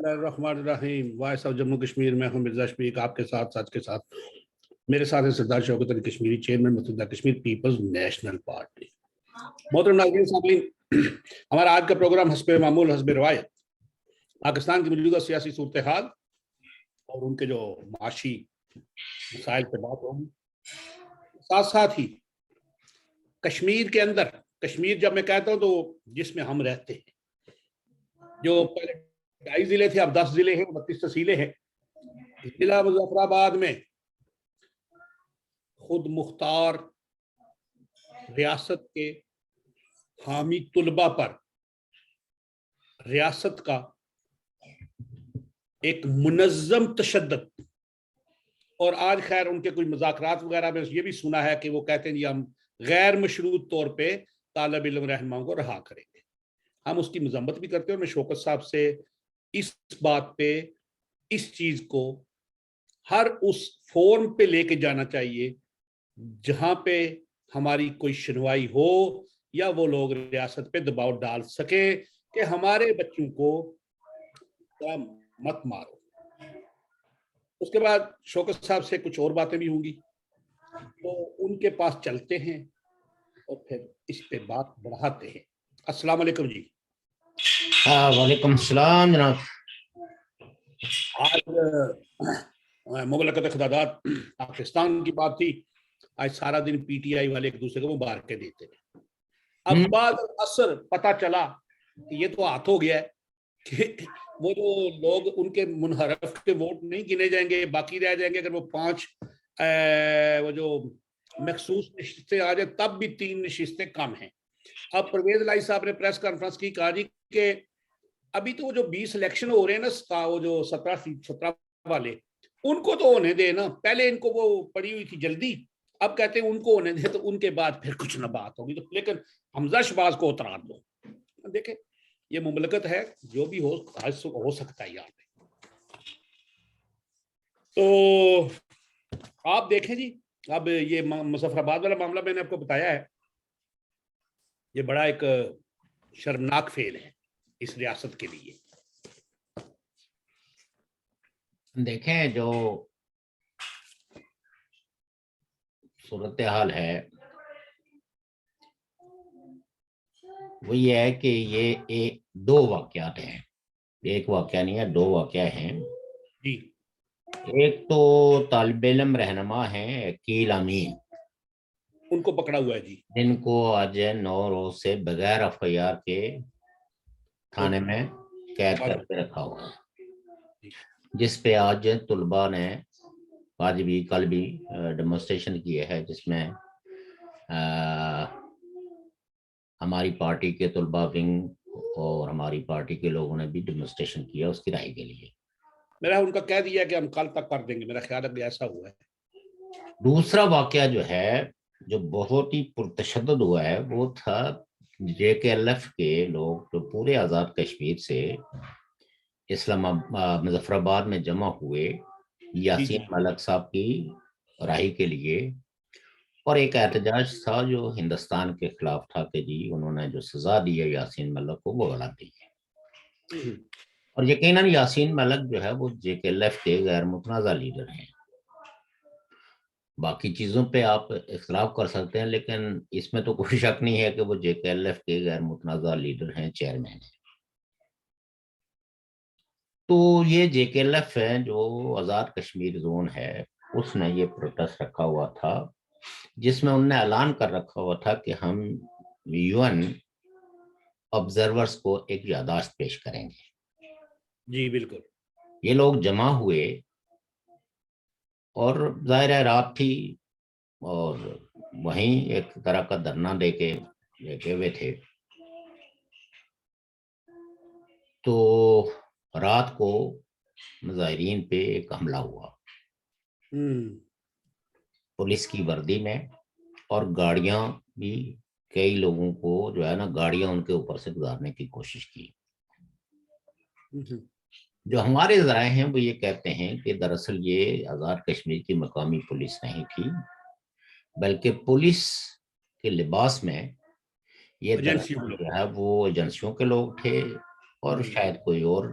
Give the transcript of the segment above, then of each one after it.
الرحمن الرحیم voice of Jammu Kashmir میں ہوں مرزا شفیق آپ کے ساتھ سچ کے ساتھ میرے ساتھ ہیں سردار شوکت علی کشمیری چیئرمین متحدہ کشمیر پیپلز نیشنل پارٹی۔ محترم ناظرین سامعین، ہمارا آج کا پروگرام حسب معمول حسب روایت پاکستان کی موجودہ سیاسی صورتحال اور ان کے جو معاشی مسائل پہ بات ہوگی، ساتھ ساتھ ہی کشمیر کے اندر، کشمیر جب میں کہتا ہوں تو جس میں ہم رہتے ہیں، جو پہلے 2.5 ضلع تھے اب 10 ضلع ہیں، 32 تحصیلیں ہیں۔ ضلع مظفر آباد میں خود مختار ریاست کے حامی طلبہ پر ریاست کا ایک منظم تشدد، اور آج خیر ان کے کچھ مذاکرات وغیرہ میں یہ بھی سنا ہے کہ وہ کہتے ہیں جی ہم غیر مشروط طور پہ طالب علم رہنماؤں کو رہا کریں گے۔ ہم اس کی مذمت بھی کرتے ہیں، اور میں شوکت صاحب سے اس بات پہ، اس چیز کو ہر اس فورم پہ لے کے جانا چاہیے جہاں پہ ہماری کوئی سنوائی ہو یا وہ لوگ ریاست پہ دباؤ ڈال سکیں کہ ہمارے بچوں کو مت مارو۔ اس کے بعد شوکت صاحب سے کچھ اور باتیں بھی ہوں گی، تو ان کے پاس چلتے ہیں اور پھر اس پہ بات بڑھاتے ہیں۔ السلام علیکم جی۔ وعلیکم السلام جناب۔ آج مملکت خدادات پاکستان کی بات تھی، آج سارا دن پی ٹی آئی والے ایک دوسرے کو مبارکیں دیتے ہیں۔ اب بعد اثر پتا چلا کہ یہ تو ہاتھ ہو گیا ہے کہ وہ جو لوگ ان کے منحرف کے ووٹ نہیں گنے جائیں گے، باقی رہ جائیں گے۔ اگر وہ 5 وہ جو مخصوص نشستیں آ جائیں تب بھی 3 نشستیں کم ہیں۔ اب پرویز الہی صاحب نے پریس کانفرنس کی، کہا جی کہ ابھی تو وہ جو 20 الیکشن ہو رہے ہیں نا، وہ جو 17 والے، ان کو تو ہونے دے نا، پہلے ان کو وہ پڑی ہوئی تھی جلدی، اب کہتے ہیں ان کو ہونے دے تو ان کے بعد پھر کچھ نہ بات ہوگی، تو لیکن حمزہ شہباز کو اترا دو۔ دیکھیں یہ مملکت ہے، جو بھی ہو سکتا ہے یہاں پہ۔ تو آپ دیکھیں جی، اب یہ مظفر آباد والا معاملہ میں نے آپ کو بتایا ہے، یہ بڑا ایک شرمناک فعل ہے اس ریاست کے لیے۔ دیکھیں جو صورتحال ہے وہ یہ ہے کہ یہ 2 واقعات ہیں، ایک واقعہ نہیں ہے، 2 واقعہ ہیں جی۔ ایک تو طالب علم رہنما ہیں عقیل امین، ان کو پکڑا ہوا ہے جی، جن کو آج 9 روز سے بغیر FIR کے تھانے میں قید کر کے رکھا ہوا ہے، جس پہ آج طلباء نے آج بھی کل بھی ڈیمونسٹریشن کیے ہے، جس میں ہماری پارٹی کے طلباء ونگ اور ہماری پارٹی کے لوگوں نے بھی ڈیمونسٹریشن کیا اس کی رہائی کے لیے۔ میرا ان کا کہہ دیا کہ ہم کل تک کر دیں گے، میرا خیال ہے کہ ایسا ہوا ہے۔ دوسرا واقعہ جو ہے جو بہت ہی پرتشدد ہوا ہے وہ تھا JKLF کے لوگ جو پورے آزاد کشمیر سے مظفر آباد میں جمع ہوئے یاسین ملک صاحب کی رہائی کے لیے، اور ایک احتجاج تھا جو ہندوستان کے خلاف تھا کہ جی انہوں نے جو سزا دی ہے یاسین ملک کو وہ غلط دی ہے، اور یقیناً یاسین ملک جو ہے وہ JKLF کے غیر متنازع لیڈر ہیں۔ باقی چیزوں پہ آپ اختلاف کر سکتے ہیں، لیکن اس میں تو کوئی شک نہیں ہے کہ وہ JKLF کے غیر متنازع لیڈر ہیں، چیئرمین ہیں۔ تو یہ JKLF ہے جو آزاد کشمیر زون ہے، اس نے یہ پروٹیسٹ رکھا ہوا تھا، جس میں انہوں نے اعلان کر رکھا ہوا تھا کہ ہم UN آبزرورز کو ایک یادداشت پیش کریں گے۔ جی بالکل۔ یہ لوگ جمع ہوئے اور ظاہر ہے رات تھی اور وہیں ایک طرح کا دھرنا دے کے بیٹھے ہوئے تھے، تو رات کو مظاہرین پہ ایک حملہ ہوا پولیس کی وردی میں، اور گاڑیاں بھی کئی لوگوں کو جو ہے نا گاڑیاں ان کے اوپر سے گزارنے کی کوشش کی۔ جو ہمارے ذرائع ہیں وہ یہ کہتے ہیں کہ دراصل یہ آزاد کشمیر کی مقامی پولیس نہیں تھی، بلکہ پولیس کے لباس میں یہ جو ہے وہ ایجنسیوں کے لوگ تھے، اور شاید کوئی اور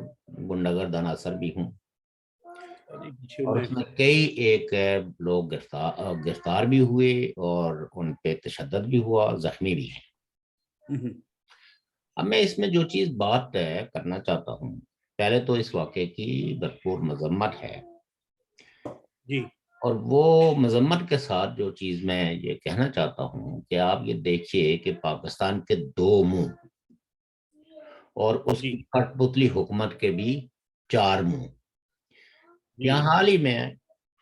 گنڈہ گرد عناصر بھی ہوں، اور اس میں کئی ایک لوگ گرفتار بھی ہوئے اور ان پہ تشدد بھی ہوا، زخمی بھی ہیں۔ اب میں اس میں جو چیز بات کرنا چاہتا ہوں، پہلے تو اس واقعے کی بھرپور مذمت ہے، جی، اور وہ مذمت کے ساتھ جو چیز میں یہ کہنا چاہتا ہوں کہ آپ یہ دیکھیے کہ پاکستان کے دو منہ اور اس کی کٹ پتلی حکومت کے بھی چار منہ۔ یہاں حال ہی میں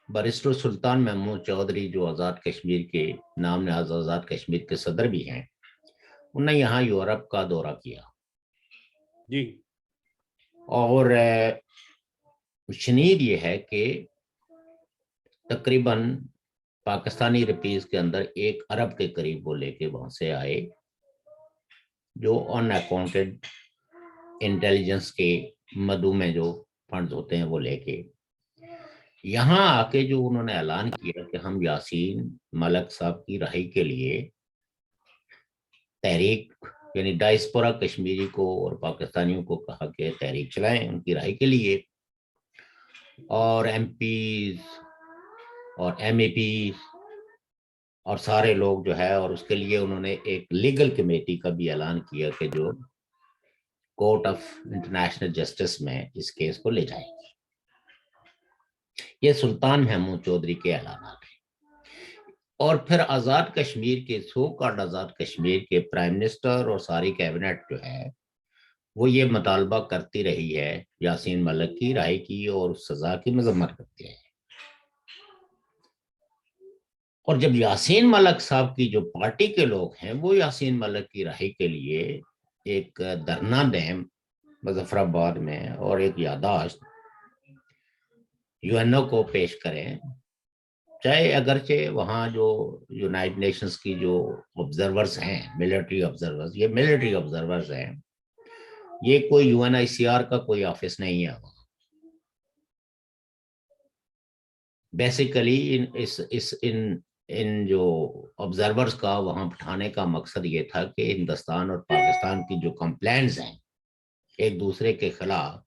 بیرسٹر سلطان محمود چودھری جو آزاد کشمیر کے نام نہاد آزاد کشمیر کے صدر بھی ہیں، انہوں نے یہاں یورپ کا دورہ کیا جی، اور شنید یہ ہے کہ تقریباً پاکستانی روپیز کے اندر 1 ارب کے قریب وہ لے کے وہاں سے آئے، جو ان اکاؤنٹڈ انٹیلیجنس کے مدعو میں جو فنڈز ہوتے ہیں وہ لے کے یہاں آ کے جو انہوں نے اعلان کیا کہ ہم یاسین ملک صاحب کی رہائی کے لیے تحریک، یعنی ڈائسپورا کشمیری کو اور پاکستانیوں کو کہا کہ تحریک چلائیں ان کی رہائی کے لیے، اور ایم پیز اور ایم اے پیز اور سارے لوگ جو ہے، اور اس کے لیے انہوں نے ایک لیگل کمیٹی کا بھی اعلان کیا کہ جو کورٹ آف انٹرنیشنل جسٹس میں اس کیس کو لے جائے گی۔ یہ سلطان محمود چودھری کے اعلانات ہیں، اور پھر آزاد کشمیر کے سو کالڈ آزاد کشمیر کے پرائم منسٹر اور ساری کیبنٹ جو ہے وہ یہ مطالبہ کرتی رہی ہے یاسین ملک کی رہائی کی اور اس سزا کی مذمت کرتی ہے۔ اور جب یاسین ملک صاحب کی جو پارٹی کے لوگ ہیں وہ یاسین ملک کی رہائی کے لیے ایک دھرنا دیں مظفر آباد میں اور ایک یادداشت یو این او کو پیش کریں، چاہے اگرچہ وہاں جو یونائٹڈ نیشنز کی جو آبزرورز ہیں، ملٹری آبزرورز، یہ ملٹری آبزرورز ہیں، یہ کوئی U N I C R کا کوئی آفس نہیں ہے وہاں۔ بیسیکلی ان جو آبزرورز کا وہاں بٹھانے کا مقصد یہ تھا کہ ہندوستان اور پاکستان کی جو کمپلینٹس ہیں ایک دوسرے کے خلاف،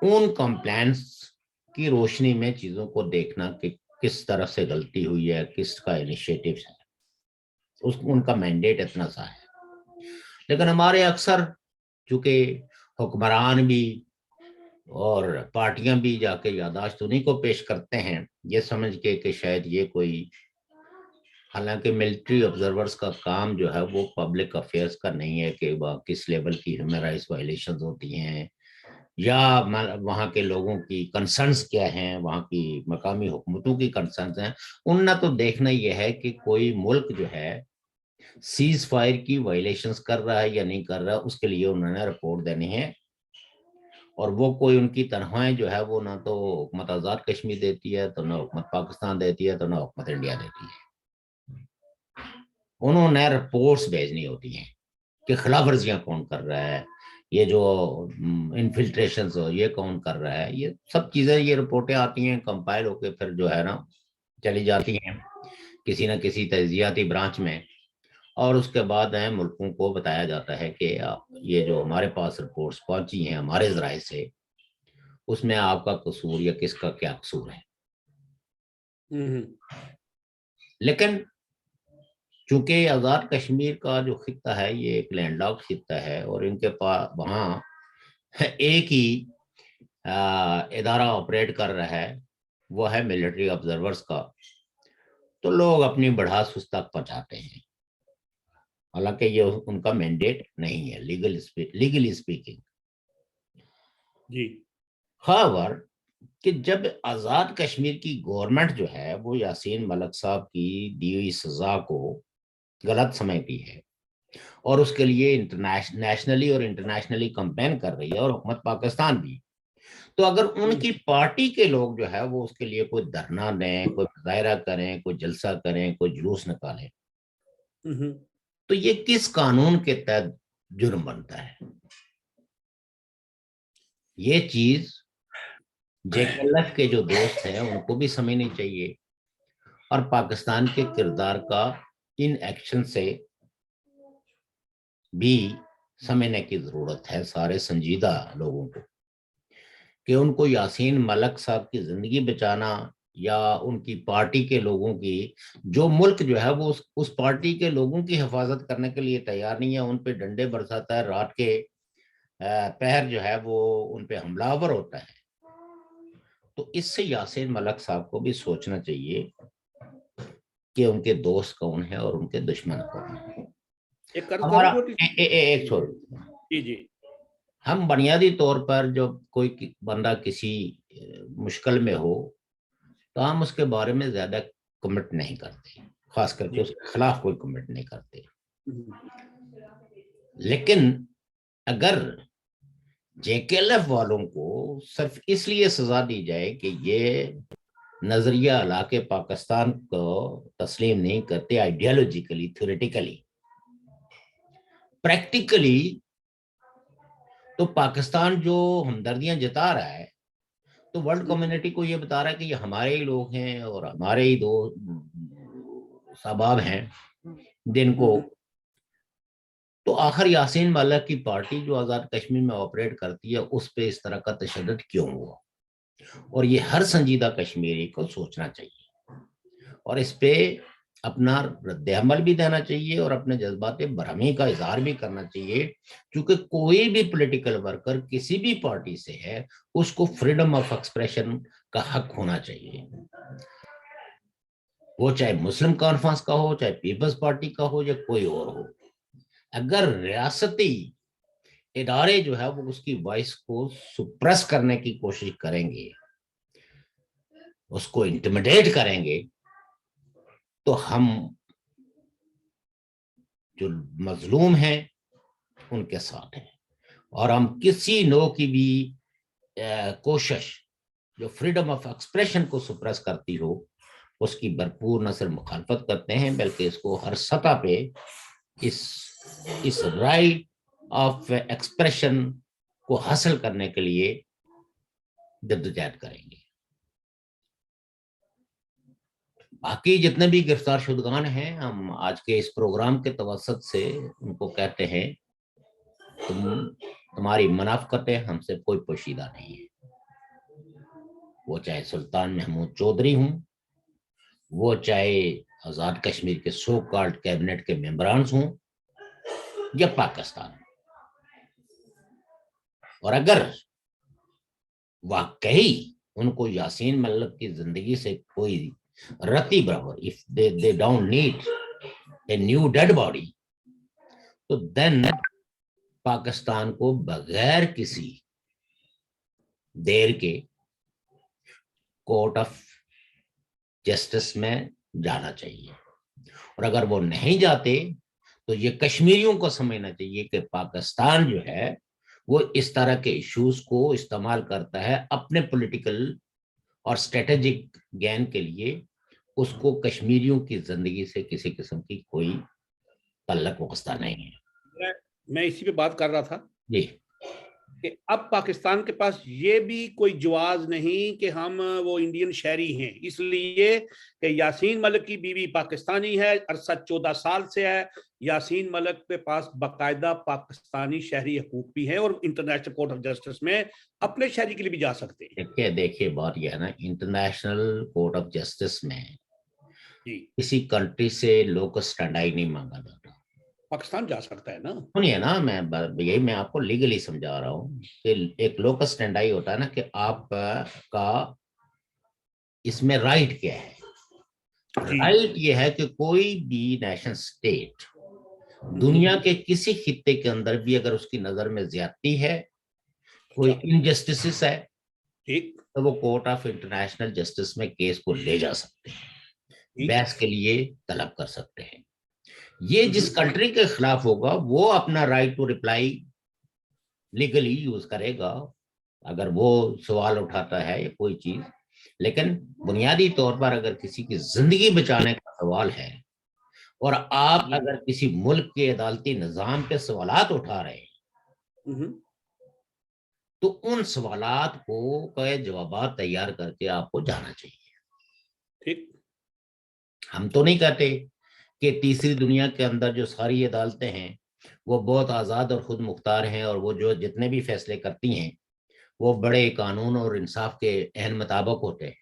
ان کمپلینٹس کی روشنی میں چیزوں کو دیکھنا کہ کس طرف سے غلطی ہوئی ہے، کس کا انیشیٹو ہے، ان کا مینڈیٹ اتنا سا ہے۔ لیکن ہمارے اکثر چونکہ حکمران بھی اور پارٹیاں بھی جا کے یادداشت انہیں کو پیش کرتے ہیں یہ سمجھ کے کہ شاید یہ کوئی، حالانکہ ملٹری آبزرورز کا کام جو ہے وہ پبلک افیئرز کا نہیں ہے کہ وہاں کس لیول کی ہیومن رائٹس وائلیشنز ہوتی ہیں یا وہاں کے لوگوں کی کنسرنز کیا ہیں، وہاں کی مقامی حکومتوں کی کنسرنز ہیں۔ ان نہ تو دیکھنا یہ ہے کہ کوئی ملک جو ہے سیز فائر کی وائلیشنز کر رہا ہے یا نہیں کر رہا، اس کے لیے انہوں نے رپورٹ دینی ہے، اور وہ کوئی ان کی تنخواہیں جو ہے وہ نہ تو حکومت آزاد کشمیر دیتی ہے، تو نہ حکومت پاکستان دیتی ہے، تو نہ حکومت انڈیا دیتی ہے۔ انہوں نے رپورٹس بھیجنی ہوتی ہیں کہ خلاف ورزیاں کون کر رہا ہے، یہ جو انفلٹریشنز یہ کون کر رہا ہے، یہ سب چیزیں، یہ رپورٹیں آتی ہیں کمپائل ہو کے پھر جو ہے نا چلی جاتی ہیں کسی نہ کسی تجزیاتی برانچ میں، اور اس کے بعد ملکوں کو بتایا جاتا ہے کہ یہ جو ہمارے پاس رپورٹس پہنچی ہیں ہمارے ذرائع سے، اس میں آپ کا قصور یا کس کا کیا قصور ہے۔ لیکن چونکہ آزاد کشمیر کا جو خطہ ہے یہ ایک لینڈ لاک خطہ ہے، اور ان کے پاس وہاں ایک ہی ادارہ آپریٹ کر رہا ہے، وہ ہے ملٹری آبزرورز کا، تو لوگ اپنی بڑھاس اس تک پہنچاتے ہیں، حالانکہ یہ ان کا مینڈیٹ نہیں ہے لیگلی اسپیکنگ۔ جی، خبر کہ جب آزاد کشمیر کی گورنمنٹ جو ہے وہ یاسین ملک صاحب کی دی ہوئی سزا کو غلط سمجھتی ہے اور اس کے لیے نیشنلی اور انٹرنیشنلی کمپین کر رہی ہے، اور حکومت پاکستان بھی، تو اگر ان کی پارٹی کے لوگ جو ہے وہ اس کے لیے کوئی دھرنا دیں، کوئی مظاہرہ کریں، کوئی جلسہ کریں، کوئی جلوس نکالیں، تو یہ کس قانون کے تحت جرم بنتا ہے؟ یہ چیز JKLF کے جو دوست ہیں ان کو بھی سمجھنی چاہیے، اور پاکستان کے کردار کا ان ایکشن سے بھی سمجھنے کی ضرورت ہے سارے سنجیدہ لوگوں کو کہ ان کو یاسین ملک صاحب کی زندگی بچانا یا ان کی پارٹی کے لوگوں کی، جو ملک جو ہے وہ اس پارٹی کے لوگوں کی حفاظت کرنے کے لیے تیار نہیں ہے، ان پہ ڈنڈے برساتا ہے، رات کے پہر جو ہے وہ ان پہ حملہ آور ہوتا ہے. تو اس سے یاسین ملک صاحب کو بھی سوچنا چاہیے کہ ان کے دوست کون ہیں اور ان کے دشمن کون ہیں. ایک عرض کروں ہمارا چھوٹی سی؟ ایک چھوڑ، جی جی. ہم بنیادی طور پر جب کوئی بندہ کسی مشکل میں ہو تو ہم اس کے بارے میں زیادہ کمنٹ نہیں کرتے، خاص کر کے اس کے خلاف کوئی کمنٹ نہیں کرتے. لیکن اگر جے کے ایل ایف والوں کو صرف اس لیے سزا دی جائے کہ یہ نظریہ لا کے پاکستان کو تسلیم نہیں کرتے، آئیڈیالوجیکلی، تھیوریٹیکلی، پریکٹیکلی تو پاکستان جو ہمدردیاں جتا رہا ہے تو ورلڈ کمیونٹی کو یہ بتا رہا ہے کہ یہ ہمارے ہی لوگ ہیں اور ہمارے ہی دو سباب ہیں جن کو. تو آخر یاسین ملک کی پارٹی جو آزاد کشمیر میں آپریٹ کرتی ہے اس پہ اس طرح کا تشدد کیوں ہوا؟ اور یہ ہر سنجیدہ کشمیری کو سوچنا چاہیے اور اس پہ اپنا رد عمل بھی دینا چاہیے اور اپنے جذبات برہمی کا اظہار بھی کرنا چاہیے، کیونکہ کوئی بھی پولیٹیکل ورکر کسی بھی پارٹی سے ہے اس کو فریڈم آف ایکسپریشن کا حق ہونا چاہیے، وہ چاہے مسلم کانفرنس کا ہو، چاہے پیپلز پارٹی کا ہو یا کوئی اور ہو. اگر ریاستی ادارے جو ہے وہ اس کی وائس کو سپریس کرنے کی کوشش کریں گے، اس کو انٹیمیڈیٹ کریں گے، تو ہم جو مظلوم ہیں ان کے ساتھ ہیں، اور ہم کسی نوع کی بھی کوشش جو فریڈم آف ایکسپریشن کو سپریس کرتی ہو اس کی بھرپور نہ صرف مخالفت کرتے ہیں بلکہ اس کو ہر سطح پہ اس رائٹ آف ایکسپریشن کو حاصل کرنے کے لیے جدوجہد کریں گے. باقی جتنے بھی گرفتار شدگان ہیں ہم آج کے اس پروگرام کے توسط سے ان کو کہتے ہیں تمہاری منافقتیں ہم سے کوئی پوشیدہ نہیں ہے، وہ چاہے سلطان محمود چودھری ہوں، وہ چاہے آزاد کشمیر کے سو کالڈ کیبنٹ کے ممبرانز ہوں یا پاکستان. اور اگر واقعی ان کو یاسین ملک کی زندگی سے کوئی رتی برابر if they don't need a new dead body تو then پاکستان کو بغیر کسی دیر کے کورٹ آف جسٹس میں جانا چاہیے، اور اگر وہ نہیں جاتے تو یہ کشمیریوں کو سمجھنا چاہیے کہ پاکستان جو ہے وہ اس طرح کے ایشوز کو استعمال کرتا ہے اپنے پولیٹیکل اور اسٹریٹجک گین کے لیے، اس کو کشمیریوں کی زندگی سے کسی قسم کی کوئی تعلق وابستہ نہیں ہے. میں اسی پہ بات کر رہا تھا جی کہ اب پاکستان کے پاس یہ بھی کوئی جواز نہیں کہ ہم وہ انڈین شہری ہیں اس لیے کہ یاسین ملک کی بیوی پاکستانی ہے، عرصہ 14 سال سے ہے، یاسین ملک کے پاس باقاعدہ پاکستانی شہری حقوق بھی ہیں اور انٹرنیشنل کورٹ آف جسٹس میں اپنے شہری کے لیے بھی جا سکتے ہیں. دیکھیے بات یہ ہے نا، انٹرنیشنل کورٹ آف جسٹس میں جی کسی کنٹری سے لوکس اسٹینڈائی نہیں مانگا جاتا. پاکستان جا سکتا ہے نا. سنیے نا، میں آپ کو لیگلی سمجھا رہا ہوں کہ ایک لوکس اسٹینڈائی ہوتا ہے نا کہ آپ کا اس میں رائٹ کیا ہے. رائٹ یہ ہے کہ کوئی بھی نیشن اسٹیٹ دنیا کے کسی خطے کے اندر بھی اگر اس کی نظر میں زیادتی ہے، کوئی انجسٹس ہے تو وہ کورٹ آف انٹرنیشنل جسٹس میں کیس کو لے جا سکتے ہیں، بحث کے لیے طلب کر سکتے ہیں. یہ جس کنٹری کے خلاف ہوگا وہ اپنا right to reply legally use کرے گا اگر وہ سوال اٹھاتا ہے یا کوئی چیز. لیکن بنیادی طور پر اگر کسی کی زندگی بچانے کا سوال ہے اور آپ اگر کسی ملک کے عدالتی نظام پہ سوالات اٹھا رہے ہیں تو ان سوالات کو جوابات تیار کر کے آپ کو جانا چاہیے. ہم تو نہیں کہتے کہ تیسری دنیا کے اندر جو ساری عدالتیں ہیں وہ بہت آزاد اور خود مختار ہیں، اور وہ جو جتنے بھی فیصلے کرتی ہیں وہ بڑے قانون اور انصاف کے عین مطابق ہوتے ہیں.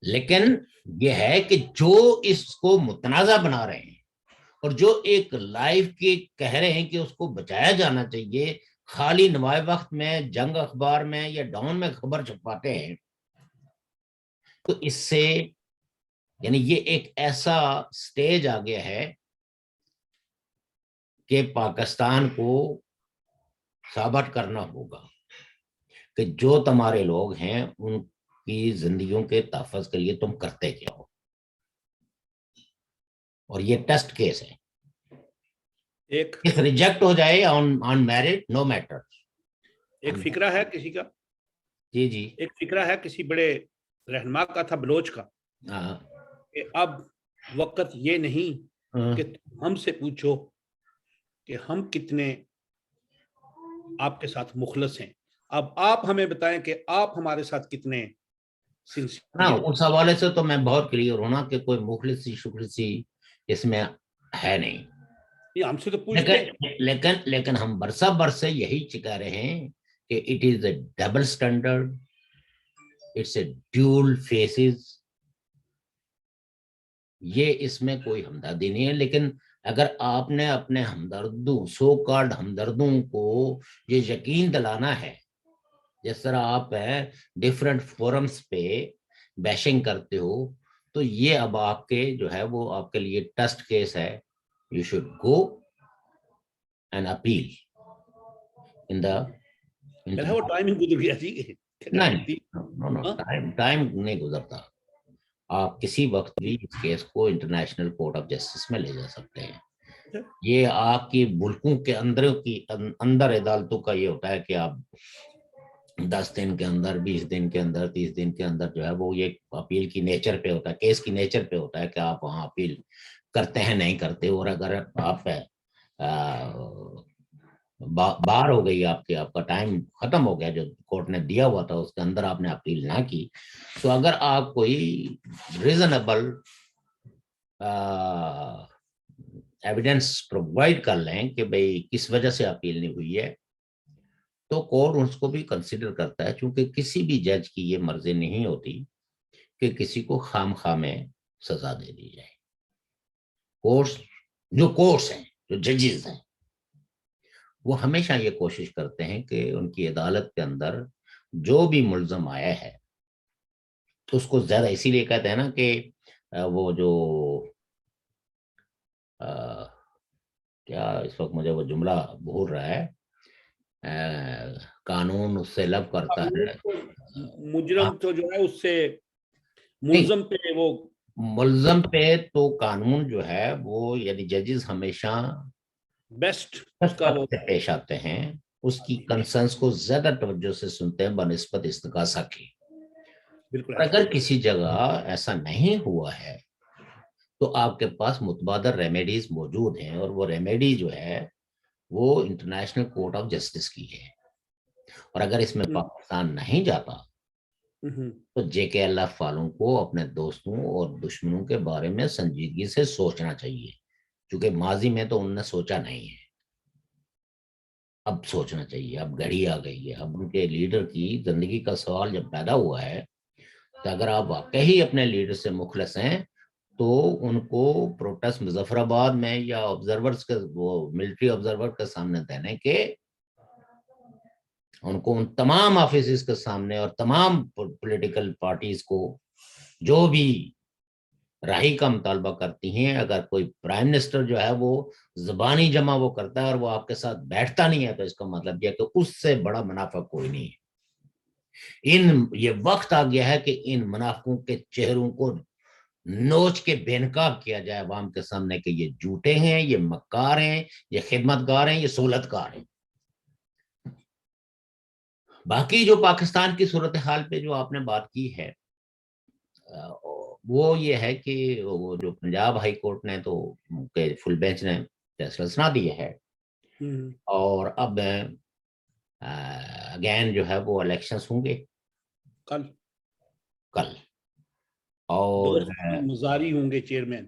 لیکن یہ ہے کہ جو اس کو متنازع بنا رہے ہیں اور جو ایک لائف کے کہہ رہے ہیں کہ اس کو بچایا جانا چاہیے، خالی نمائے وقت میں جنگ اخبار میں یا ڈاؤن میں خبر چھپاتے ہیں، تو اس سے یعنی یہ ایک ایسا سٹیج آ گیا ہے کہ پاکستان کو ثابت کرنا ہوگا کہ جو تمہارے لوگ ہیں ان کی زندگیوں کے تحفظ کے لیے تم کرتے کیا ہو. اور یہ ٹیسٹ کیس ہے. ایک ریجیکٹ ہو جائے آن میرٹ نو میٹر. ایک فکرہ ہے کسی کا، جی ایک فکرہ ہے کسی بڑے رہنما کا تھا بلوچ کا، کہ اب وقت یہ نہیں کہ ہم سے پوچھو کہ ہم کتنے آپ کے ساتھ مخلص ہیں، اب آپ ہمیں بتائیں کہ آپ ہمارے ساتھ کتنے سنسیئر ہیں. اس حوالے سے تو میں بہت کلیئر ہونا کہ کوئی مخلصی شخلصی اس میں ہے نہیں. یہ ہم سے تو پوچھتے ہیں. لیکن ہم برسے یہی کہہ رہے ہیں کہ it is a double standard, it's a dual faces. یہ اس میں کوئی ہمدردی نہیں ہے. لیکن اگر آپ نے اپنے ہمدردوں سو کالڈ ہمدردوں کو یہ یقین دلانا ہے، جس طرح آپ ڈفرینٹ فورمز پہ بیشنگ کرتے ہو، تو یہ اب آپ کے جو ہے وہ آپ کے لیے ٹیسٹ کیس ہے. You should go and appeal in the. وہ ٹائم ہی گزر گیا جی. ٹائم نہیں گزرتا. آپ کسی وقت بھی اس کیس کو انٹرنیشنل کورٹ آف جسٹس میں لے جا سکتے ہیں. یہ آپ کی ملکوں کے اندر عدالتوں کا یہ ہوتا ہے کہ آپ 10 دن کے اندر، 20 دن کے اندر، 30 دن کے اندر جو ہے وہ یہ اپیل کی نیچر پہ ہوتا ہے، کیس کی نیچر پہ ہوتا ہے کہ آپ وہاں اپیل کرتے ہیں نہیں کرتے. اور اگر آپ بار ہو گئی، آپ کا ٹائم ختم ہو گیا جو کورٹ نے دیا ہوا تھا اس کے اندر آپ نے اپیل نہ کی، تو اگر آپ کوئی ریزنیبل ایویڈنس پرووائڈ کر لیں کہ بھئی کس وجہ سے اپیل نہیں ہوئی ہے، تو کورٹ اس کو بھی کنسیڈر کرتا ہے. چونکہ کسی بھی جج کی یہ مرضی نہیں ہوتی کہ کسی کو خام خواہ میں سزا دے دی جائے. کورٹس ہیں، جو ججز ہیں، وہ ہمیشہ یہ کوشش کرتے ہیں کہ ان کی عدالت کے اندر جو بھی ملزم آیا ہے اس کو زیادہ، اسی لیے کہتے ہیں نا کہ وہ جو کیا اس وقت مجھے وہ جملہ بھول رہا ہے، قانون اس سے لب کرتا ہے، مجرم تو جو ہے اس سے ملزم پہ وہ ملزم پہ تو قانون جو ہے وہ یعنی ججز ہمیشہ بیسٹ اس کا وہ پیش آتے ہیں، اس کی کنسرنس کو زیادہ توجہ سے سنتے ہیں بنسبت استغاثہ کی. بالکل. اگر کسی جگہ ایسا نہیں ہوا ہے تو آپ کے پاس متبادر ریمیڈیز موجود ہیں، اور وہ ریمیڈی جو ہے وہ انٹرنیشنل کورٹ آف جسٹس کی ہے. اور اگر اس میں پاکستان نہیں جاتا تو جے کے ایل ایف والوں کو اپنے دوستوں اور دشمنوں کے بارے میں سنجیدگی سے سوچنا چاہیے، کیونکہ ماضی میں تو انہوں نے سوچا نہیں ہے. اب سوچنا چاہیے، اب گھڑی آ گئی ہے. اب ان کے لیڈر کی زندگی کا سوال جب پیدا ہوا ہے تو اگر آپ واقعی اپنے لیڈر سے مخلص ہیں تو ان کو پروٹیسٹ مظفر آباد میں یا آبزرورز کے وہ ملٹری آبزرور کے سامنے دینے کے، ان کو ان تمام آفیسز کے سامنے اور تمام پولیٹیکل پارٹیز کو جو بھی رہائی کا مطالبہ کرتی ہیں، اگر کوئی پرائم منسٹر جو ہے وہ زبانی جمع وہ کرتا ہے اور وہ آپ کے ساتھ بیٹھتا نہیں ہے، تو اس کا مطلب یہ کہ اس سے بڑا منافع کوئی نہیں ہے. یہ وقت آ گیا ہے کہ ان منافقوں کے چہروں کو نوچ کے بے نقاب کیا جائے عوام کے سامنے کہ یہ جھوٹے ہیں، یہ مکار ہیں، یہ خدمتگار ہیں، یہ سہولتکار ہیں. باقی جو پاکستان کی صورتحال پہ جو آپ نے بات کی ہے وہ یہ ہے کہ وہ جو پنجاب ہائی کورٹ نے تو فل بینچ نے فیصلہ سنا دیا ہے، اور اب اگین جو ہے وہ الیکشنز ہوں گے کل، اور مزاری ہوں گے چیئرمین.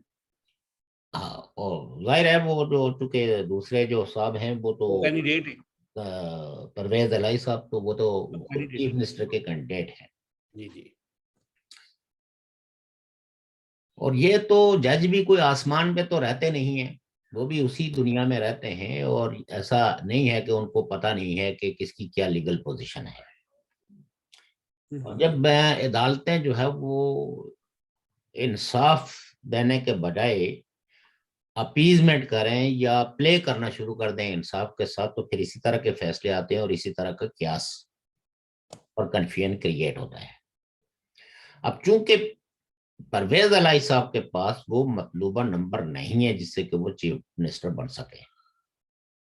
ہاں اور ظاہر ہے وہ جو چونکہ دوسرے جو صاحب ہیں وہ تو کینڈیڈیٹ ہے. پرویز الہی صاحب تو وہ تو خود کینڈیڈیٹ چیف ہے. منسٹر کے کینڈیڈیٹ ہیں. جی جی. اور یہ تو جج بھی کوئی آسمان پہ تو رہتے نہیں ہیں, وہ بھی اسی دنیا میں رہتے ہیں, اور ایسا نہیں ہے کہ ان کو پتہ نہیں ہے کہ کس کی کیا لیگل پوزیشن ہے. اور جب عدالتیں جو ہے وہ انصاف دینے کے بجائے اپیزمنٹ کریں یا پلے کرنا شروع کر دیں انصاف کے ساتھ, تو پھر اسی طرح کے فیصلے آتے ہیں اور اسی طرح کا قیاس اور کنفیوژن کریٹ ہوتا ہے. اب چونکہ پرویز الہی صاحب کے پاس وہ مطلوبہ نمبر نہیں ہے جس سے کہ وہ چیف منسٹر بن سکے,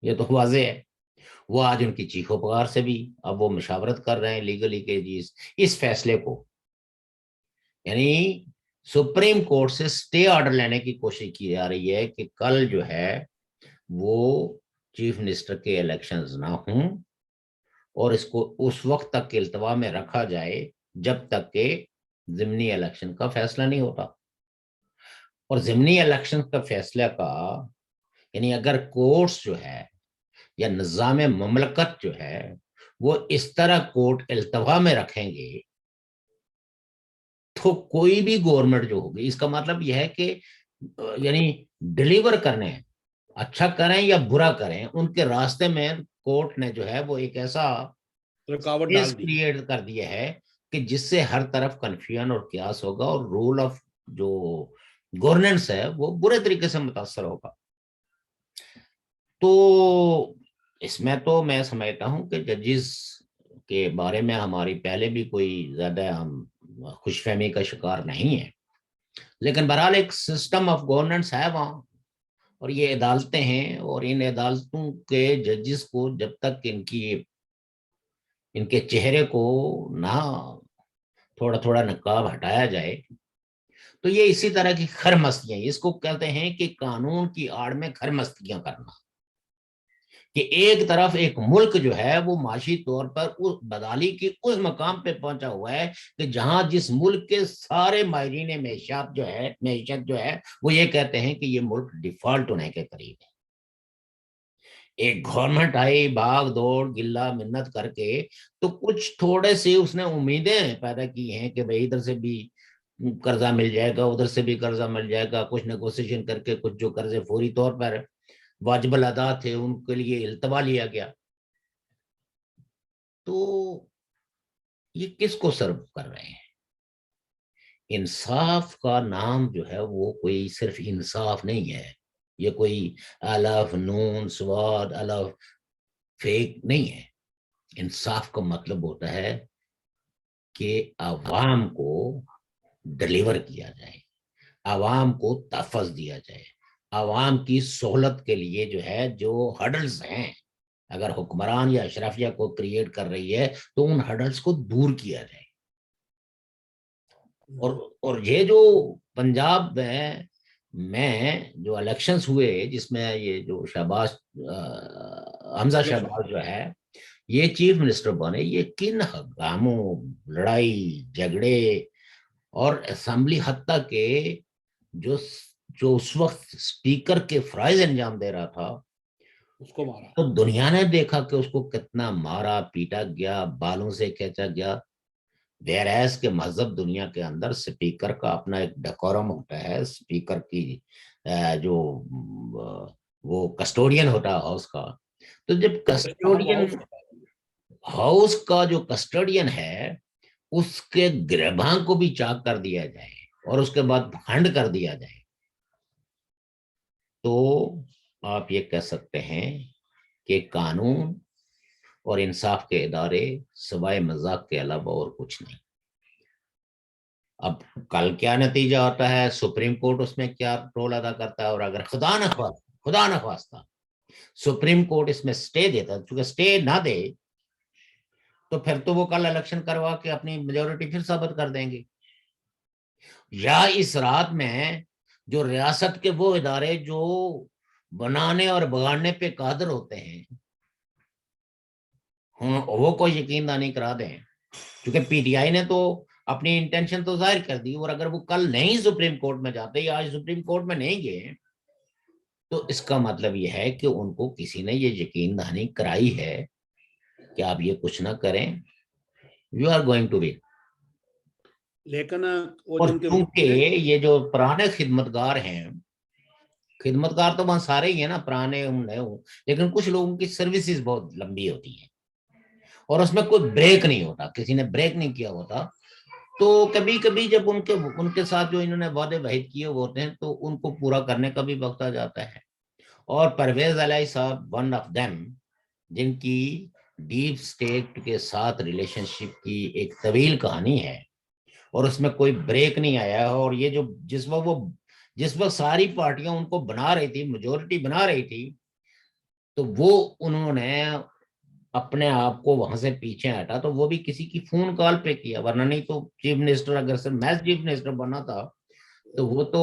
یہ تو واضح ہے. وہ آج ان کی چیخ و پکار سے بھی اب وہ مشاورت کر رہے ہیں لیگلی کہ جی اس فیصلے کو, یعنی سپریم کورٹ سے سٹے آرڈر لینے کی کوشش کی جا رہی ہے کہ کل جو ہے وہ چیف منسٹر کے الیکشنز نہ ہوں, اور اس کو اس وقت تک التوا میں رکھا جائے جب تک کہ ضمنی الیکشن کا فیصلہ نہیں ہوتا. اور ضمنی الیکشن کا فیصلہ کا یعنی اگر کورٹس جو ہے یا نظام مملکت جو ہے وہ اس طرح کورٹ التوا میں رکھیں گے تو کوئی بھی گورنمنٹ جو ہوگی, اس کا مطلب یہ ہے کہ یعنی ڈلیور کرنے, اچھا کریں یا برا کریں, ان کے راستے میں کورٹ نے جو ہے وہ ایک ایسا رکاوٹ اسپیس ڈال دی. کریٹ کر دیا ہے کہ جس سے ہر طرف کنفیوژن اور قیاس ہوگا اور رول آف جو گورننس ہے وہ برے طریقے سے متاثر ہوگا. تو اس میں تو میں سمجھتا ہوں کہ ججز کے بارے میں ہماری پہلے بھی کوئی زیادہ ہم خوش فہمی کا شکار نہیں ہے, لیکن بہرحال ایک سسٹم آف گورننس ہے وہاں, اور یہ عدالتیں ہیں, اور ان عدالتوں کے ججز کو جب تک ان کے چہرے کو نہ تھوڑا تھوڑا نقاب ہٹایا جائے تو یہ اسی طرح کی خرمستیاں, اس کو کہتے ہیں کہ قانون کی آڑ میں خرمستیاں کرنا, کہ ایک طرف ایک ملک جو ہے وہ معاشی طور پر اس بدحالی کی اس مقام پہ پہنچا ہوا ہے کہ جہاں جس ملک کے سارے ماہرین معیشت جو ہے وہ یہ کہتے ہیں کہ یہ ملک ڈیفالٹ ہونے کے قریب ہے. ایک گورنمنٹ آئی بھاگ دوڑ گلا منت کر کے تو کچھ تھوڑے سے اس نے امیدیں پیدا کی ہیں کہ بھئی ادھر سے بھی قرضہ مل جائے گا, ادھر سے بھی قرضہ مل جائے گا, کچھ نیگوسیشن کر کے کچھ جو قرضے فوری طور پر واجب الادا تھے ان کے لیے التوا لیا گیا. تو یہ کس کو سرو کر رہے ہیں؟ انصاف کا نام جو ہے وہ کوئی صرف انصاف نہیں ہے, یہ کوئی الف نون سواد الف فیک نہیں ہے. انصاف کا مطلب ہوتا ہے کہ عوام کو ڈلیور کیا جائے, عوام کو تحفظ دیا جائے, عوام کی سہولت کے لیے جو ہے جو ہڈلز ہیں اگر حکمران یا اشرافیہ کو کریٹ کر رہی ہے تو ان ہڈلز کو دور کیا جائے. اور یہ جو پنجاب میں جو الیکشنز ہوئے جس میں یہ جو حمزہ شہباز جو ہے یہ چیف منسٹر بنے, یہ کن ہنگاموں لڑائی جھگڑے اور اسمبلی حتیٰ کہ جو اس وقت اسپیکر کے فرائض انجام دے رہا تھا اس کو مارا, تو دنیا نے دیکھا کہ اس کو کتنا مارا پیٹا گیا, بالوں سے کھینچا گیا. ویرائز کے مذہب دنیا کے اندر اسپیکر کا اپنا ایک ڈیکورم ہوتا ہے, اسپیکر کی جو وہ کسٹوڈین ہوتا ہے ہاؤس کا, تو جب کسٹوڈین ہاؤس کا جو کسٹوڈین ہے اس کے گرباں کو بھی چاک کر دیا جائے اور اس کے بعد بھنڈ کر دیا جائے تو آپ یہ کہہ سکتے ہیں کہ قانون اور انصاف کے ادارے سوائے مذاق کے علاوہ اور کچھ نہیں. اب کل کیا نتیجہ ہوتا ہے, سپریم کورٹ اس میں کیا رول ادا کرتا ہے, اور اگر خدا نخواستہ سپریم کورٹ اس میں سٹے دیتا, چونکہ سٹے نہ دے تو پھر تو وہ کل الیکشن کروا کے اپنی میجورٹی پھر ثابت کر دیں گے, یا اس رات میں جو ریاست کے وہ ادارے جو بنانے اور بگاڑنے پہ قادر ہوتے ہیں وہ کوئی یقین دانی کرا دیں, کیونکہ پی ٹی آئی نے تو اپنی انٹینشن تو ظاہر کر دی, اور اگر وہ کل نہیں سپریم کورٹ میں جاتے یا آج سپریم کورٹ میں نہیں گئے تو اس کا مطلب یہ ہے کہ ان کو کسی نے یہ یقین دہانی کرائی ہے کہ آپ یہ کچھ نہ کریں, you are going to win. لیکن وہ اور جو ان کے چونکہ یہ جو پرانے خدمتگار ہیں, خدمتگار تو وہاں سارے ہی ہیں نا, پرانے ہوں نئے ہوں, لیکن کچھ لوگوں کی سروسز بہت لمبی ہوتی ہیں اور اس میں کوئی بریک نہیں ہوتا, کسی نے بریک نہیں کیا ہوتا. تو کبھی کبھی جب ان کے ساتھ جو انہوں نے وعدے وعید کیے ہوتے ہیں تو ان کو پورا کرنے کا بھی وقت آ جاتا ہے. اور پرویز علیہ صاحب ون آف دیم, جن کی ڈیپ اسٹیٹ کے ساتھ ریلیشن شپ کی ایک طویل کہانی ہے اور اس میں کوئی بریک نہیں آیا. اور یہ جو جس وقت ساری پارٹیاں ان کو بنا رہی تھی, میجورٹی بنا رہی تھی, تو وہ انہوں نے اپنے آپ کو وہاں سے پیچھے ہٹا, تو وہ بھی کسی کی فون کال پہ کیا, ورنہ نہیں تو چیف منسٹر اگر سے میں چیف منسٹر بنا تھا تو وہ تو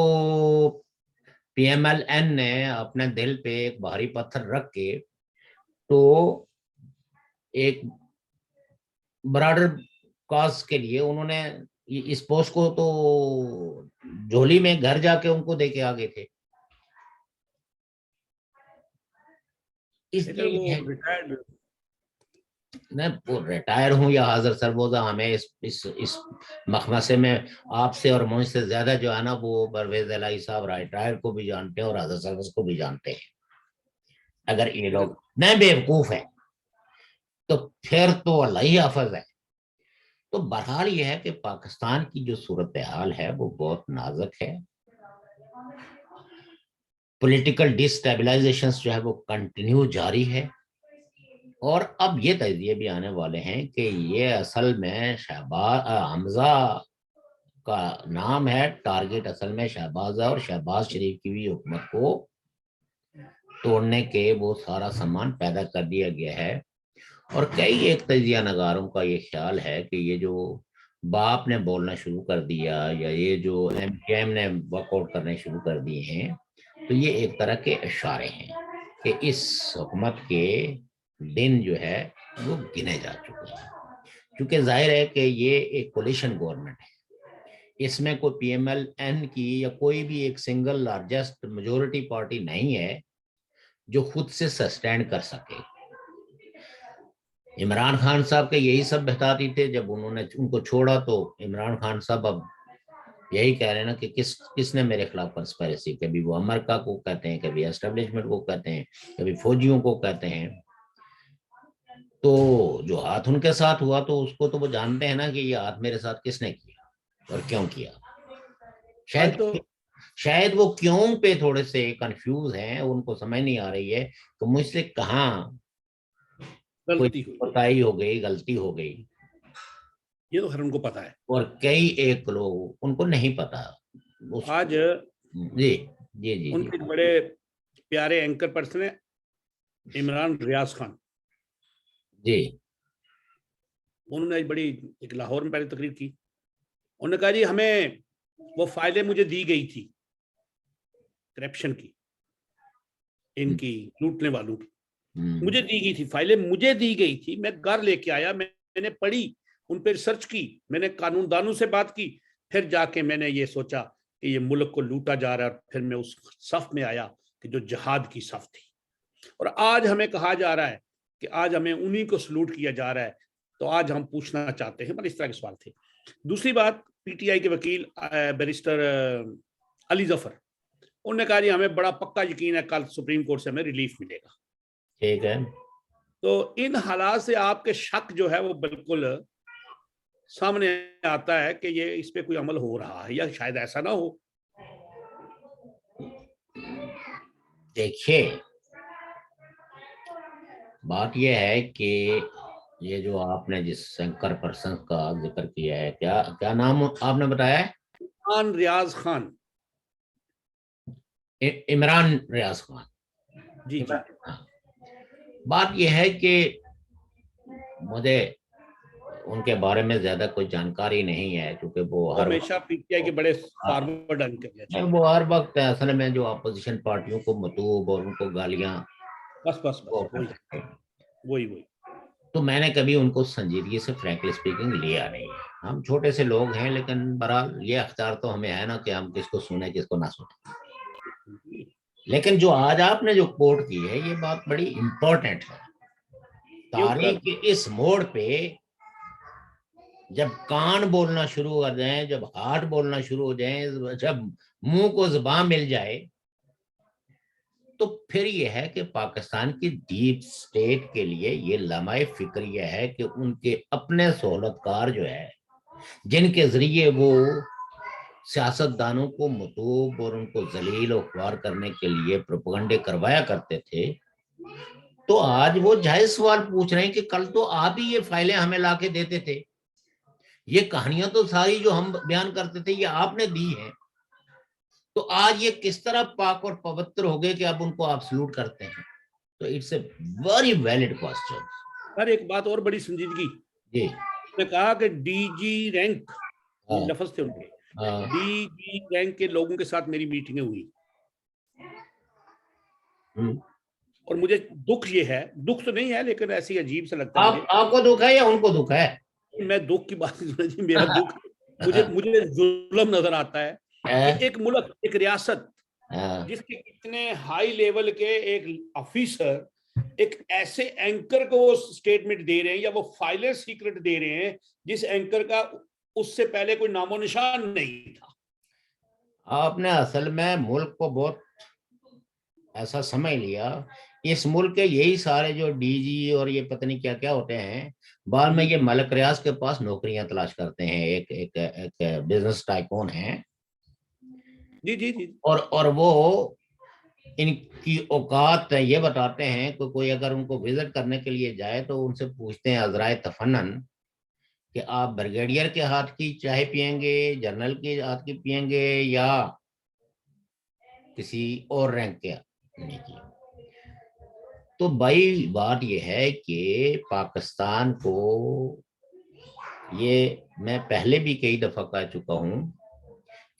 پی ایم ایل این نے اپنے دل پہ ایک بھاری پتھر رکھ کے تو ایک برادر کاز کے لیے انہوں نے اس پوسٹ کو تو جھولی میں گھر جا کے ان کو دے کے آ گئے تھے. اس لیے میں ریٹائر ہوں یا حاضر سربوزہ, ہمیں اس مخمسے میں آپ سے اور مجھ سے زیادہ جو ہے نا وہ پرویز الہی صاحب ریٹائر کو بھی جانتے ہیں اور حاضر سربوز کو بھی جانتے ہیں. اگر یہ لوگ نئے بیوقوف ہیں تو پھر تو اللہ ہی حافظ ہے. تو بہرحال یہ ہے کہ پاکستان کی جو صورتحال ہے وہ بہت نازک ہے. پولیٹیکل ڈسٹیبلائزیشن جو ہے وہ کنٹینیو جاری ہے. اور اب یہ تجزیے بھی آنے والے ہیں کہ یہ اصل میں حمزہ کا نام ہے, ٹارگٹ اصل میں شہباز ہے, اور شہباز شریف کی بھی حکومت کو توڑنے کے وہ سارا سامان پیدا کر دیا گیا ہے. اور کئی ایک تجزیہ نگاروں کا یہ خیال ہے کہ یہ جو باپ نے بولنا شروع کر دیا یا یہ جو ایم کیو ایم نے ورک آؤٹ کرنے شروع کر دیے ہیں, تو یہ ایک طرح کے اشارے ہیں کہ اس حکومت کے دن جو ہے وہ گنے جا چکے ہیں. کیونکہ ظاہر ہے کہ یہ ایک کولیشن گورنمنٹ ہے, اس میں کوئی پی ایم ایل این کی یا کوئی بھی ایک سنگل لارجسٹ میجورٹی پارٹی نہیں ہے جو خود سے سسٹینڈ کر سکے. عمران خان صاحب کے یہی سب بہتاتی تھے, جب انہوں نے ان کو چھوڑا تو عمران خان صاحب اب یہی کہہ رہے ہیں نا کہ کس نے میرے خلاف کنسپیریسی, کبھی وہ امریکہ کو کہتے ہیں, کبھی اسٹیبلشمنٹ کو کہتے ہیں, کبھی فوجیوں کو کہتے ہیں. تو جو ہاتھ ان کے ساتھ ہوا تو اس کو تو وہ جانتے ہیں نا کہ یہ ہاتھ میرے ساتھ کس نے کیا اور کیوں کیا. شاید وہ کیوں پہ تھوڑے سے کنفیوز ہیں, ان کو سمجھ نہیں آ رہی ہے کہ مجھ سے کہاں کوئی کوتاہی ہو گئی, غلطی ہو گئی. یہ تو ہر ان کو پتا ہے, اور کئی ایک لوگ ان کو نہیں پتا. آج جی جی جی ان کے بڑے پیارے اینکر پرسن ہیں عمران ریاض خان جی, انہوں نے بڑی ایک لاہور میں پہلے تقریر کی. انہوں نے کہا جی ہمیں وہ فائلیں مجھے دی گئی تھی کرپشن کی, ان کی لوٹنے والوں کی, مجھے دی گئی تھی فائلیں, مجھے دی گئی تھی, میں گھر لے کے آیا, میں نے پڑھی, ان پہ ریسرچ کی, میں نے قانون دانوں سے بات کی, پھر جا کے میں نے یہ سوچا کہ یہ ملک کو لوٹا جا رہا ہے, اور پھر میں اس صف میں آیا کہ جو جہاد کی صف تھی. اور آج ہمیں کہا جا رہا ہے کہ آج ہمیں انہی کو سلوٹ کیا جا رہا ہے. تو آج ہم پوچھنا چاہتے ہیں, اس طرح کے سوال تھے. دوسری بات, پی ٹی آئی کے وکیل بیرسٹر علی ظفر, انہوں نے کہا جی ہمیں بڑا پکا یقین ہے کل سپریم کورٹ سے ہمیں ریلیف ملے گا. ٹھیک ہے, تو ان حالات سے آپ کے شک جو ہے وہ بالکل سامنے آتا ہے کہ یہ اس پہ کوئی عمل ہو رہا ہے, یا شاید ایسا نہ ہو. دیکھیے بات یہ ہے کہ یہ جو آپ نے جس اینکر پرسن کا ذکر کیا ہے, کیا نام آپ نے بتایا ہے؟ عمران ریاض خان. عمران ریاض خان. جی جی. بات یہ ہے کہ مجھے ان کے بارے میں زیادہ کوئی جانکاری نہیں ہے, کیونکہ وہ ہمیشہ پی ٹی آئی کے بڑے فارورڈ ہیں, وہ ہر وقت اصل میں جو اپوزیشن پارٹیوں کو مطلوب اور ان کو گالیاں بس وہی. تو میں نے کبھی ان کو سنجیدگی سے فرینکلی اسپیکنگ لیا نہیں. ہم چھوٹے سے لوگ ہیں, لیکن بہرحال یہ اختیار تو ہمیں ہے نا کہ ہم کس کو سنیں کس کو نہ سنیں. لیکن جو آج آپ نے جو کوٹ کی ہے یہ بات بڑی امپورٹنٹ ہے. تاریخ کے اس موڑ پہ جب کان بولنا شروع کر جائیں, جب ہاتھ بولنا شروع ہو جائیں, جب منہ کو زبان مل جائے, تو پھر یہ ہے کہ پاکستان کی ڈیپ سٹیٹ کے لیے یہ لمحہ فکر یہ ہے کہ ان کے اپنے سہولت کار جو ہے, جن کے ذریعے وہ سیاستدانوں کو مطلوب اور ان کو ذلیل و خوار کرنے کے لیے پروپیگنڈے کروایا کرتے تھے, تو آج وہ جائز سوال پوچھ رہے ہیں کہ کل تو آپ ہی یہ فائلیں ہمیں لا کے دیتے تھے, یہ کہانیاں تو ساری جو ہم بیان کرتے تھے یہ آپ نے دی ہیں, تو آج یہ کس طرح پاک اور پوتر ہو گئے کہ اب ان کو آپ سلوٹ کرتے ہیں. تو it's a very valid question. Sir ایک بات اور بڑی سنجیدگی, جی نے کہا کہ ڈی جی رینک ہاں لفظ تھے ان کے, ہاں ڈی جی رینک کے لوگوں کے ساتھ میری میٹنگیں ہوئی, اور مجھے دکھ یہ ہے, دکھ تو نہیں ہے لیکن ایسی عجیب سے لگتا ہے مجھے. آپ کو دکھ ہے یا ان کو دکھ ہے؟ میں دکھ کی بات نہیں سنا جی, میرا دکھ مجھے ظلم نظر آتا ہے کہ ایک ملک, ایک ریاست جس کے اتنے ہائی لیول کے ایک آفیسر ایک ایسے اینکر کو وہ سٹیٹمنٹ دے رہے ہیں یا وہ فائلیں سیکرٹ دے رہے ہیں جس اینکر کا اس سے پہلے کوئی نام و نشان نہیں تھا. آپ نے اصل میں ملک کو بہت ایسا سمجھ لیا. اس ملک کے یہی سارے جو ڈی جی اور یہ پتہ نہیں کیا کیا ہوتے ہیں, بعد میں یہ ملک ریاض کے پاس نوکریاں تلاش کرتے ہیں. ایک بزنس ٹائکون ہیں جی جی جی, اور وہ ان کی اوقات یہ بتاتے ہیں کہ کوئی اگر ان کو وزٹ کرنے کے لیے جائے تو ان سے پوچھتے ہیں عذرائے تفنن کہ آپ بریگیڈیئر کے ہاتھ کی چائے پیئیں گے, جنرل کے ہاتھ کی پیئیں گے, یا کسی اور رینک کے نہیں کی. تو بھائی بات یہ ہے کہ پاکستان کو, یہ میں پہلے بھی کئی دفعہ کہہ چکا ہوں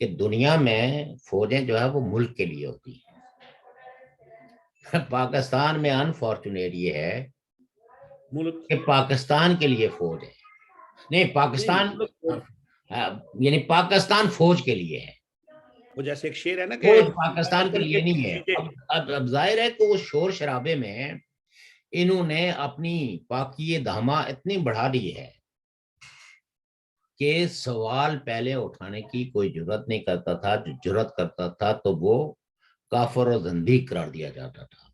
کہ دنیا میں فوجیں جو ہے وہ ملک کے لیے ہوتی ہیں. پاکستان میں انفارچونیٹ یہ ہے ملک کہ پاکستان کے لیے فوج ہے نہیں, پاکستان یعنی پاکستان فوج کے لیے ہے, وہ جیسے ایک شعر ہے نا کہ فوج پاکستان کے لیے نہیں ہے. اب ظاہر ہے کہ وہ شور شرابے میں انہوں نے اپنی پاکی دہما اتنی بڑھا دی ہے کہ سوال پہلے اٹھانے کی کوئی جرت نہیں کرتا تھا. جو جرت کرتا تھا تو وہ کافر و زندیق قرار دیا جاتا تھا.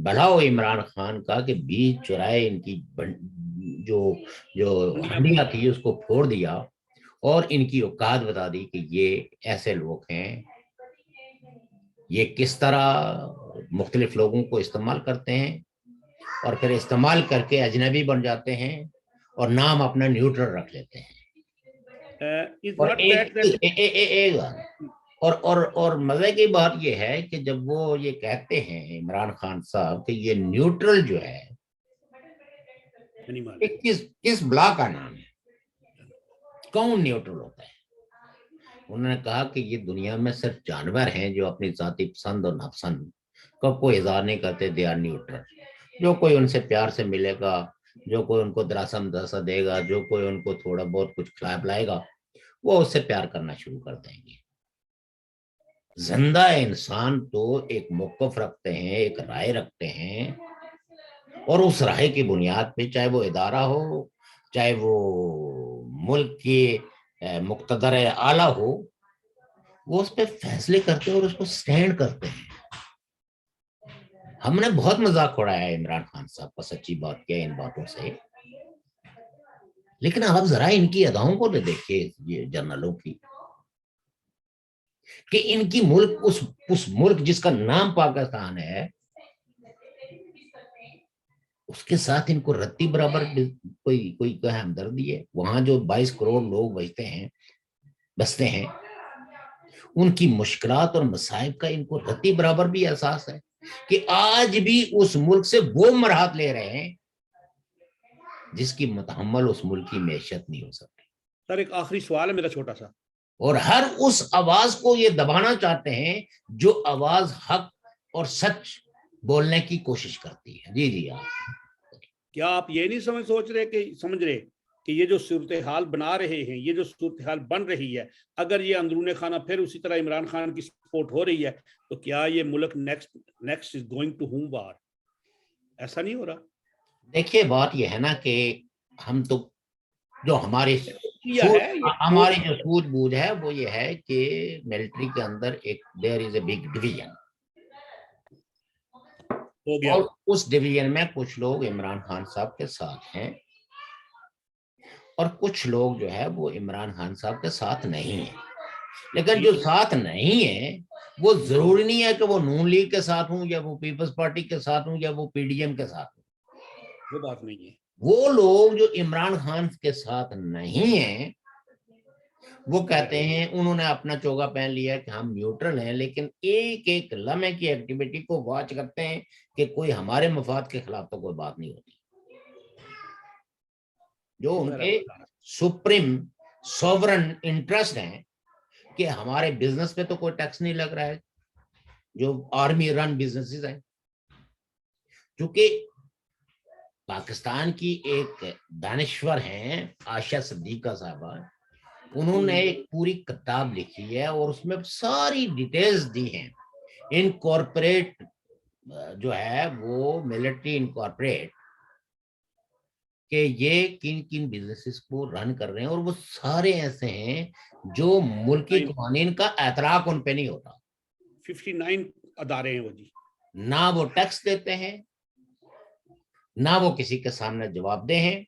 بڑھاؤ عمران خان کا کہ بیچ چرائے ان کی جو ہنڈیاں تھی اس کو پھوڑ دیا اور ان کی اوقات بتا دی کہ یہ ایسے لوگ ہیں, یہ کس طرح مختلف لوگوں کو استعمال کرتے ہیں اور پھر استعمال کر کے اجنبی بن جاتے ہیں اور نام اپنا نیوٹرل رکھ لیتے ہیں. اور مزے کی بات یہ ہے کہ جب وہ یہ کہتے ہیں عمران خان صاحب کہ یہ نیوٹرل جو ہے کس بلا کا نام ہے, کون نیوٹرل ہوتا ہے؟ انہوں نے کہا کہ یہ دنیا میں صرف جانور ہیں جو اپنی ذاتی پسند اور ناپسند کا کوئی اظہار نہیں کرتے, دے آر نیوٹرل. جو کوئی ان سے پیار سے ملے گا, جو کوئی ان کو دراسا مدرسہ دے گا, جو کوئی ان کو تھوڑا بہت کچھ کھلا پلائے گا, وہ اس سے پیار کرنا شروع کر دیں گے. زندہ انسان تو ایک موقف رکھتے ہیں, ایک رائے رکھتے ہیں, اور اس رائے کی بنیاد پہ چاہے وہ ادارہ ہو, چاہے وہ ملک کی مقتدر اعلیٰ ہو, وہ اس پہ فیصلے کرتے ہیں اور اس کو سٹینڈ کرتے ہیں. ہم نے بہت مذاق اڑایا ہے عمران خان صاحب کا, سچی بات کیا ان باتوں سے, لیکن آپ ذرا ان کی اداؤں کو دیکھیے, یہ جنرلوں کی, کہ ان کی ملک اس ملک جس کا نام پاکستان ہے اس کے ساتھ ان کو رتی برابر کوئی ہمدردی ہے. وہاں جو 22 کروڑ لوگ بستے ہیں ان کی مشکلات اور مصائب کا ان کو رتی برابر بھی احساس ہے کہ آج بھی اس ملک سے وہ مراحت لے رہے ہیں جس کی متحمل اس ملک کی معیشت نہیں ہو سکتی. سر ایک آخری سوال ہے میرا چھوٹا سا, اور ہر اس آواز کو یہ دبانا چاہتے ہیں جو آواز حق اور سچ بولنے کی کوشش کرتی ہے. جی آپ کیا آپ یہ نہیں سمجھ رہے کہ یہ جو صورتحال بنا رہے ہیں, یہ جو صورتحال بن رہی ہے, اگر یہ اندرون خانہ پھر اسی طرح عمران خان کی سپورٹ ہو رہی ہے تو کیا یہ ملک next is going to home war? ایسا نہیں ہو رہا. دیکھیے بات یہ ہے نا کہ ہم تو جو ہماری جو سوجھ بوجھ ہے وہ یہ ہے کہ ملٹری کے اندر ایک دیر از اے بگ ڈویژن, اور اس ڈویژن میں کچھ لوگ عمران خان صاحب کے ساتھ ہیں اور کچھ لوگ جو ہے وہ عمران خان صاحب کے ساتھ نہیں ہیں. لیکن جو ساتھ نہیں ہے وہ ضروری نہیں ہے کہ وہ نون لیگ کے ساتھ ہوں یا وہ پیپلز پارٹی کے ساتھ ہوں یا وہ پی ڈی ایم کے ساتھ ہوں. وہ بات نہیں ہے. وہ لوگ جو عمران خان کے ساتھ نہیں ہیں وہ کہتے ہیں, انہوں نے اپنا چوگا پہن لیا کہ ہم نیوٹرل ہیں, لیکن ایک ایک لمحے کی ایکٹیویٹی کو واچ کرتے ہیں کہ کوئی ہمارے مفاد کے خلاف تو کوئی بات نہیں ہوتی. جو ان کے سپریم سوورن انٹرسٹ ہیں کہ ہمارے بزنس پہ تو کوئی ٹیکس نہیں لگ رہا ہے, جو آرمی رن بزنسز ہیں. چونکہ پاکستان کی ایک دانشور ہیں عائشہ صدیقہ صاحبہ, انہوں نے ایک پوری کتاب لکھی ہے اور اس میں ساری ڈیٹیلز دی ہیں. انکارپوریٹ جو ہے وہ ملٹری انکارپوریٹ کہ یہ کن کن بزنسز کو رن کر رہے ہیں, اور وہ سارے ایسے ہیں جو ملکی قوانین کا اعتراف ان پہ نہیں ہوتا. 59 ادارے ہیں وہ جی. نہ وہ ٹیکس دیتے ہیں, نہ وہ کسی کے سامنے جواب دہ ہیں,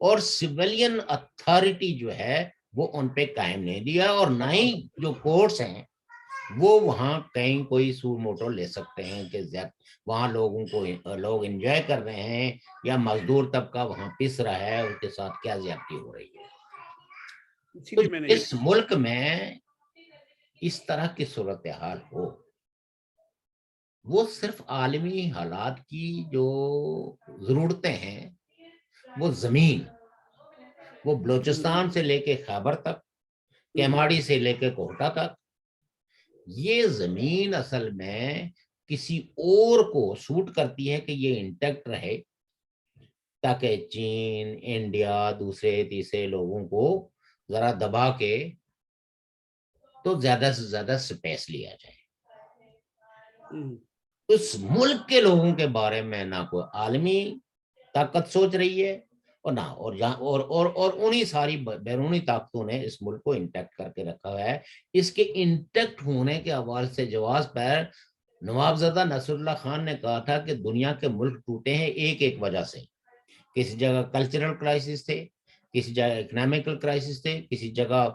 اور سویلین اتھارٹی جو ہے وہ ان پہ قائم نہیں دیا, اور نہ ہی جو کورٹس ہیں وہ وہاں کہیں کوئی سو موٹو لے سکتے ہیں کہ وہاں لوگ انجوائے کر رہے ہیں یا مزدور طبقہ وہاں پس رہا ہے, ان کے ساتھ کیا زیادتی ہو رہی ہے. تو اس ملک میں اس طرح کی صورتحال ہو, وہ صرف عالمی حالات کی جو ضرورتیں ہیں, وہ زمین, وہ بلوچستان سے لے کے خیبر تک, کیماڑی سے لے کے کوہٹا تک, یہ زمین اصل میں کسی اور کو سوٹ کرتی ہے کہ یہ انٹیکٹ رہے, تاکہ چین, انڈیا, دوسرے تیسرے لوگوں کو ذرا دبا کے تو زیادہ سے زیادہ سپیس لیا جائے. اس ملک کے لوگوں کے بارے میں نہ کوئی عالمی طاقت سوچ رہی ہے اور نہ اور انہی ساری بیرونی طاقتوں نے اس ملک کو انٹیکٹ کر کے رکھا ہے. اس کے انٹیکٹ ہونے کے حوالے سے جواز پر نوابزادہ نصر اللہ خان نے کہا تھا کہ دنیا کے ملک ٹوٹے ہیں ایک ایک وجہ سے. کسی جگہ کلچرل کرائسس تھے, کسی جگہ اکنامکل کرائسس تھے, کسی جگہ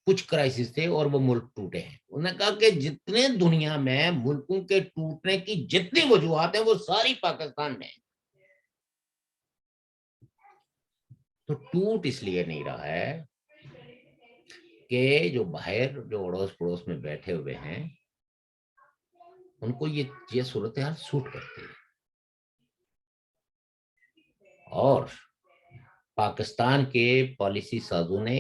کچھ کرائسس تھے, اور وہ ملک ٹوٹے ہیں. انہوں نے کہا کہ جتنے دنیا میں ملکوں کے ٹوٹنے کی جتنی وجوہات ہیں وہ ساری پاکستان میں. تو ٹوٹ اس لیے نہیں رہا ہے کہ جو باہر جو اڑوس پڑوس میں بیٹھے ہوئے ہیں ان کو یہ صورتحال سوٹ کرتی ہے, اور پاکستان کے پالیسی سازوں نے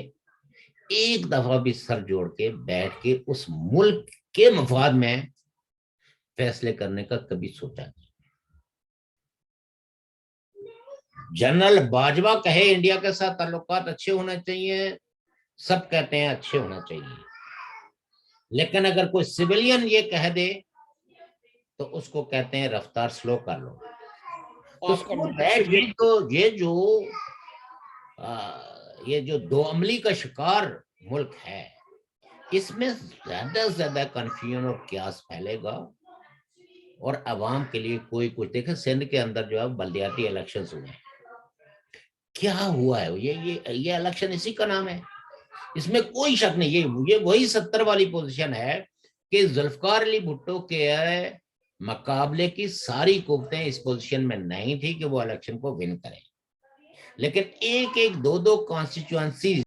ایک دفعہ بھی سر جوڑ کے بیٹھ کے اس ملک کے مفاد میں فیصلے کرنے کا کبھی سوچا نہیں. جنرل باجوہ کہے انڈیا کے ساتھ تعلقات اچھے ہونا چاہیے, سب کہتے ہیں اچھے ہونا چاہیے, لیکن اگر کوئی سویلین یہ کہہ دے تو اس کو کہتے ہیں رفتار سلو کر لو. تو یہ جو دو عملی کا شکار ملک ہے, اس میں زیادہ سے زیادہ کنفیوژن اور قیاس پھیلے گا, اور عوام کے لیے کوئی کچھ. دیکھیں سندھ کے اندر جو ہے بلدیاتی الیکشنز ہوئے ہیں, کیا ہوا ہے یہ الیکشن اسی کا نام ہے, اس میں کوئی شک نہیں. یہ وہی 70 والی پوزیشن ہے کہ ذوالفقار علی بھٹو کے مقابلے کی ساری قوتیں اس پوزیشن میں نہیں تھی کہ وہ الیکشن کو ون کریں, لیکن ایک ایک دو کانسٹیچوئنسی